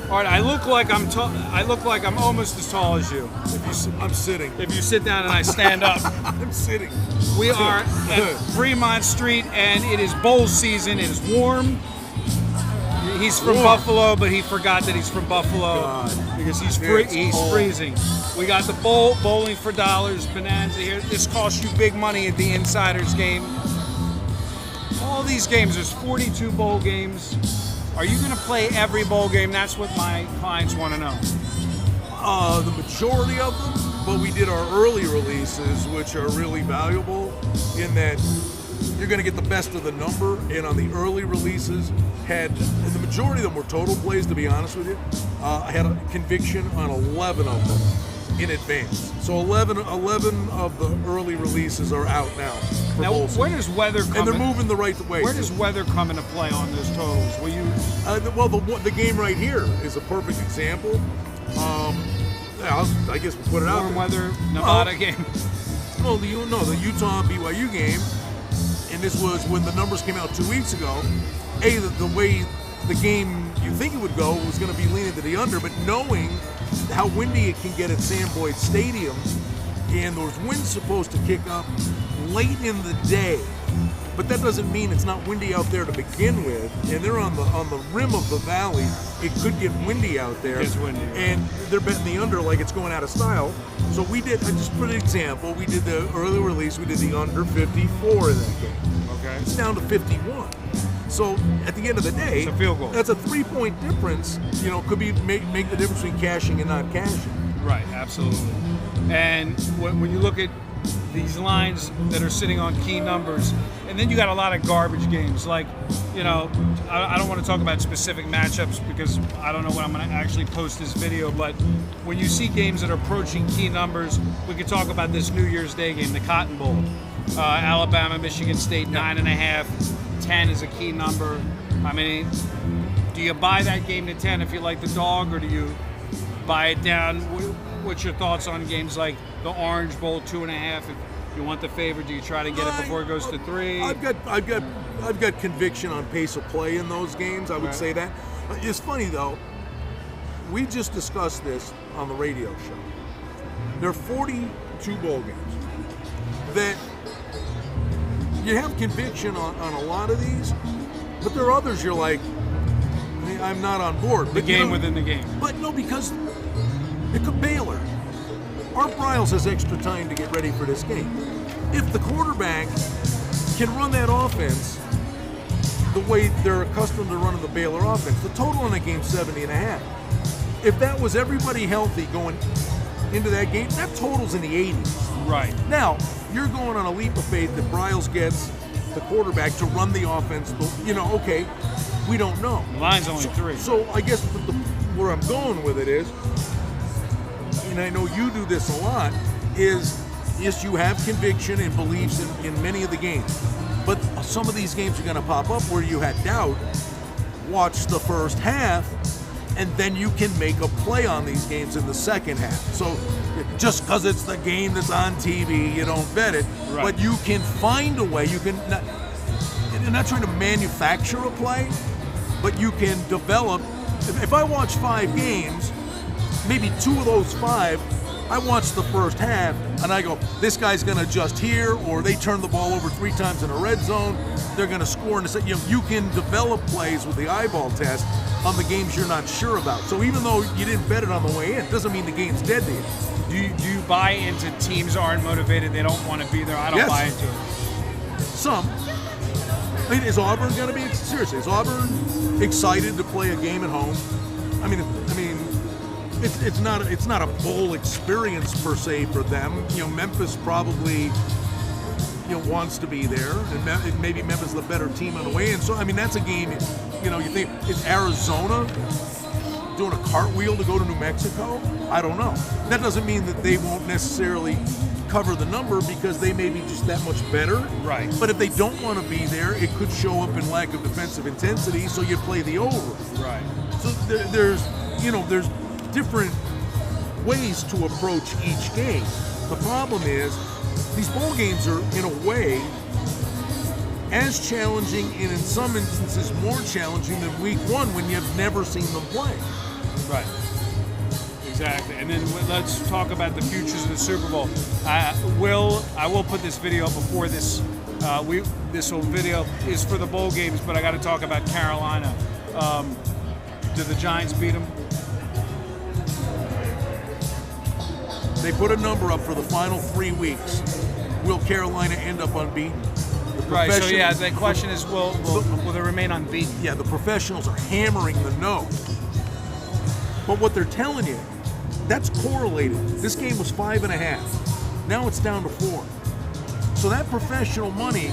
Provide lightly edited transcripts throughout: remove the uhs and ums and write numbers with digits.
All right, I look like I'm almost as tall as you. I'm sitting. If you sit down and I stand up. I'm sitting. We are at Fremont Street, and it is bowl season. It is warm. He's from Buffalo, but he forgot that he's from Buffalo because he's freezing. We got the bowling for dollars, Bonanza here. This costs you big money at the Insiders game. All these games, there's 42 bowl games. Are you going to play every bowl game? That's what my clients want to know. The majority of them, but we did our early releases, which are really valuable in that you're going to get the best of the number. And on the early releases, the majority of them were total plays, to be honest with you. I had a conviction on 11 of them in advance. So 11 of the early releases are out now. Now, where does weather come and they're moving the right way. Where does weather come into play on those totals? Will you? The game right here is a perfect example. I guess we'll put it out there. Warm weather, Nevada game. Well, the Utah BYU game, and this was when the numbers came out 2 weeks ago. The way the game you think it would go was going to be leaning to the under, but knowing how windy it can get at Sam Boyd Stadium, and those winds supposed to kick up late in the day, but that doesn't mean it's not windy out there to begin with. And they're on the rim of the valley. It could get windy out there. It's windy, right? And they're betting the under like it's going out of style. So we did. Just for an example, we did the early release. We did the under 54 in that game. Okay. It's down to 51. So at the end of the day, it's a field goal. That's a 3-point difference. Could be make the difference between cashing and not cashing. Right. Absolutely. And when you look at these lines that are sitting on key numbers, and then you got a lot of garbage games. Like, I don't want to talk about specific matchups because I don't know when I'm going to actually post this video, but when you see games that are approaching key numbers, we could talk about this New Year's Day game, the Cotton Bowl. Alabama, Michigan State, 9.5. 10 is a key number. I mean, do you buy that game to 10 if you like the dog, or do you buy it down? What's your thoughts on games like the Orange Bowl, 2.5? If you want the favorite, do you try to get it before it goes to 3? I've got conviction on pace of play in those games. I would say that. It's funny though. We just discussed this on the radio show. There are 42 bowl games that you have conviction on a lot of these, but there are others you're like, I'm not on board. The game within the game. But no, because it could Baylor. Art Briles has extra time to get ready for this game. If the quarterback can run that offense the way they're accustomed to running the Baylor offense, the total in the game 70.5. If that was everybody healthy going into that game, that total's in the 80s. Right. Now, you're going on a leap of faith that Briles gets the quarterback to run the offense. Okay, we don't know. The line's only 3. So I guess where I'm going with it is, and I know you do this a lot, is yes, you have conviction and beliefs in many of the games. But some of these games are going to pop up where you had doubt. Watch the first half, and then you can make a play on these games in the second half. So just because it's the game that's on TV, you don't bet it. Right. But you can find a way. You can not, you're not trying to manufacture a play, but you can develop. If I watch 5 games, maybe 2 of those 5, I watch the first half, and I go, this guy's going to adjust here, or they turn the ball over 3 times in a red zone, they're going to score. And you can develop plays with the eyeball test on the games you're not sure about. So even though you didn't bet it on the way in, it doesn't mean the game's dead to you. Do you buy into teams aren't motivated, they don't want to be there? I don't buy into it. Some. I mean, is Auburn going to be, seriously, is Auburn excited to play a game at home? I mean, it's not a bowl experience per se for them. Memphis probably wants to be there, and maybe Memphis is the better team on the way in. So that's a game. You think, is Arizona doing a cartwheel to go to New Mexico? I don't know. That doesn't mean that they won't necessarily cover the number because they may be just that much better. Right. But if they don't want to be there, it could show up in lack of defensive intensity. So you play the over. Right. So there's different ways to approach each game. The problem is these bowl games are, in a way, as challenging and in some instances more challenging than week 1 when you've never seen them play. Right. Exactly. And then let's talk about the futures of the Super Bowl. I will put this video before this. This whole video is for the bowl games, but I got to talk about Carolina. Did the Giants beat them? They put a number up for the final 3 weeks. Will Carolina end up unbeaten? Right. So yeah, the question is, will they remain unbeaten? Yeah, the professionals are hammering the no. But what they're telling you, that's correlated. This game was 5.5. Now it's down to 4. So that professional money,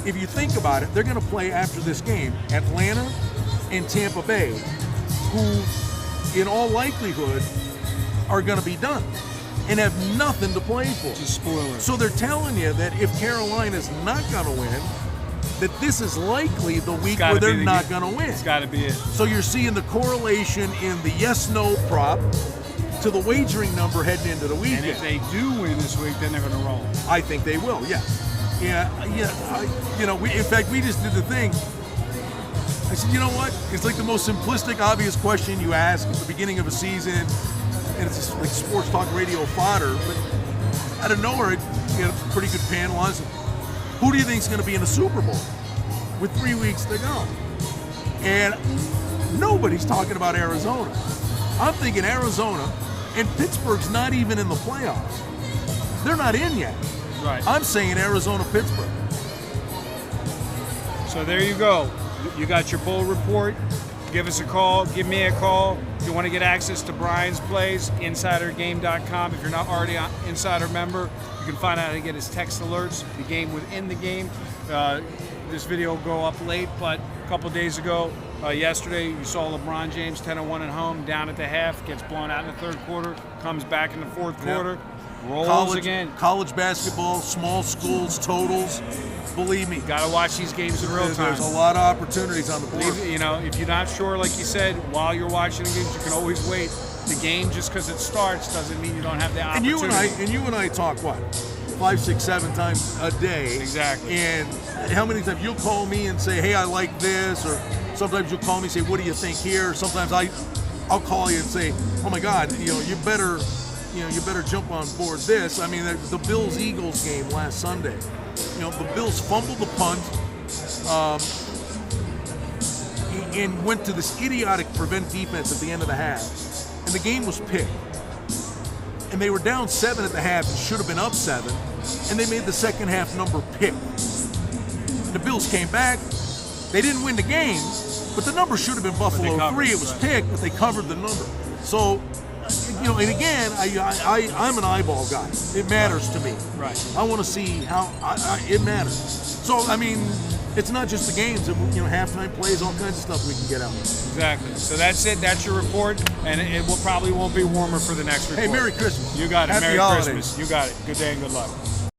if you think about it, they're going to play after this game Atlanta and Tampa Bay, who, in all likelihood, are going to be done and have nothing to play for. Just spoiler. So they're telling you that if Carolina's not going to win, that this is likely the week where they're not going to win. It's got to be it. So you're seeing the correlation in the yes/no prop to the wagering number heading into the weekend. And if they do win this week, then they're going to roll. I think they will. Yeah. In fact, we just did the thing. I said, you know what? It's like the most simplistic, obvious question you ask at the beginning of a season, and it's just like sports talk radio fodder. But out of nowhere, you had a pretty good panel on it. Who do you think is going to be in the Super Bowl with 3 weeks to go? And nobody's talking about Arizona. I'm thinking Arizona, and Pittsburgh's not even in the playoffs. They're not in yet. Right. I'm saying Arizona, Pittsburgh. So there you go. You got your bowl report. Give us a call. Give me a call. If you want to get access to Brian's plays, insidergame.com. If you're not already an Insider member, you can find out how to get his text alerts, the game within the game. This video will go up late, but a couple days ago, yesterday, you saw LeBron James 10-1 at home, down at the half, gets blown out in the third quarter, comes back in the fourth quarter, rolls again. College basketball, small schools, totals. Believe me. Got to watch these games in real time. There's a lot of opportunities on the board. If you're not sure, like you said, while you're watching the games, you can always wait. The game, just because it starts, doesn't mean you don't have the opportunity. And you and I talk, what, 5, 6, 7 times a day. Exactly. And how many times you'll call me and say, hey, I like this, or sometimes you'll call me and say, what do you think here? Sometimes I'll call you and say, oh my God, you better jump on board this. I mean, the Bills-Eagles game last Sunday. The Bills fumbled the punt and went to this idiotic prevent defense at the end of the half. And the game was picked. And they were down 7 at the half and should have been up 7. And they made the second half number pick. The Bills came back. They didn't win the game, but the number should have been Buffalo 3. It was picked, but they covered the number. So, and again, I'm an eyeball guy. It matters to me. Right. I want to see how it matters. So, I mean, it's not just the games. Halftime plays, all kinds of stuff we can get out. Exactly. So that's it. That's your report, and it probably won't be warmer for the next report. Hey, Merry Christmas. You got it. Happy Merry holidays. Christmas. You got it. Good day and good luck.